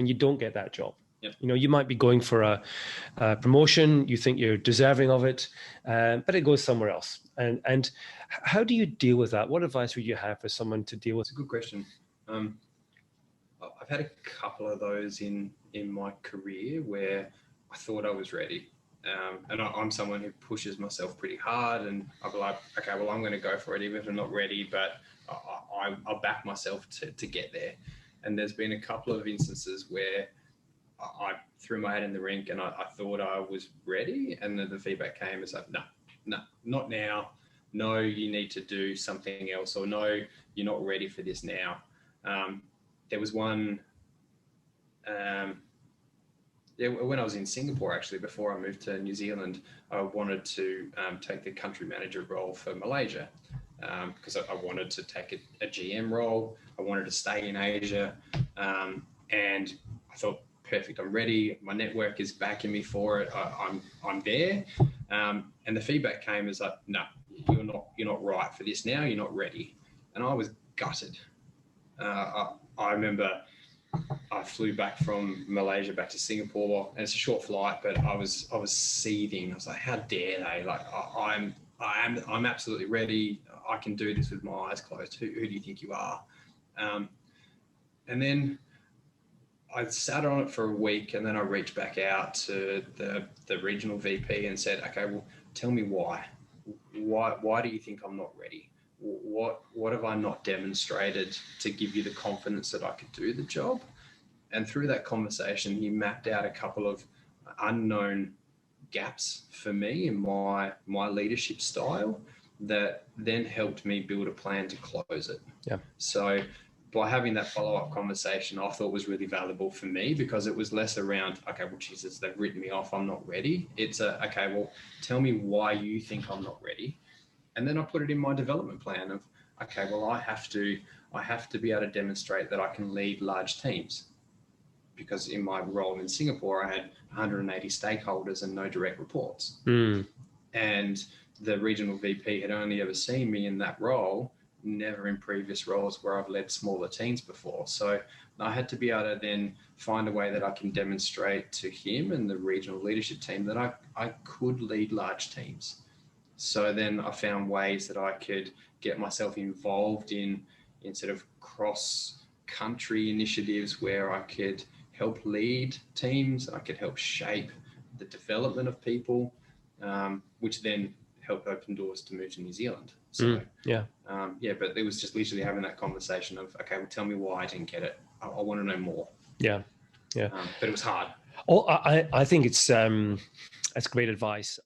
and you don't get that job. Yep. You know, you might be going for a promotion, you think you're deserving of it, but it goes somewhere else. And how do you deal with that? What advice would you have for someone to deal with? It's a good question. I've had a couple of those in my career where I thought I was ready. And I'm someone who pushes myself pretty hard, and I'll be like, okay, well, I'm going to go for it even if I'm not ready, but I'll back myself to get there. And there's been a couple of instances where I threw my head in the rink and I thought I was ready, and then the feedback came as like, no, not now. No, you need to do something else, or no, you're not ready for this now. There was one, when I was in Singapore, actually, before I moved to New Zealand, I wanted to take the country manager role for Malaysia, because I wanted to take a GM role. I wanted to stay in Asia, and I thought, perfect, I'm ready. My network is backing me for it. I'm there. And the feedback came as like, no, you're not right for this now. You're not ready. And I was gutted. I remember I flew back from Malaysia back to Singapore, and it's a short flight, but I was seething. I was like, how dare they? Like, I'm absolutely ready. I can do this with my eyes closed. Who do you think you are? And then I sat on it for a week, and then I reached back out to the regional VP and said, okay, well, tell me why. Why do you think I'm not ready? What have I not demonstrated to give you the confidence that I could do the job? And through that conversation, he mapped out a couple of unknown gaps for me in my leadership style that then helped me build a plan to close it. Yeah. So by having that follow-up conversation, I thought was really valuable for me, because it was less around, okay, well, Jesus, they've written me off, I'm not ready. It's okay, well, tell me why you think I'm not ready. And then I put it in my development plan of, okay, well, I have to be able to demonstrate that I can lead large teams, because in my role in Singapore, I had 180 stakeholders and no direct reports. And the regional VP had only ever seen me in that role, never in previous roles where I've led smaller teams before. So I had to be able to then find a way that I can demonstrate to him and the regional leadership team that I could lead large teams. So then I found ways that I could get myself involved in sort of cross-country initiatives where I could help lead teams, I could help shape the development of people, which then helped open doors to move to New Zealand. So but it was just literally having that conversation of, okay, well, tell me why I didn't get it. I want to know more. Yeah. But it was hard. I think it's that's great advice.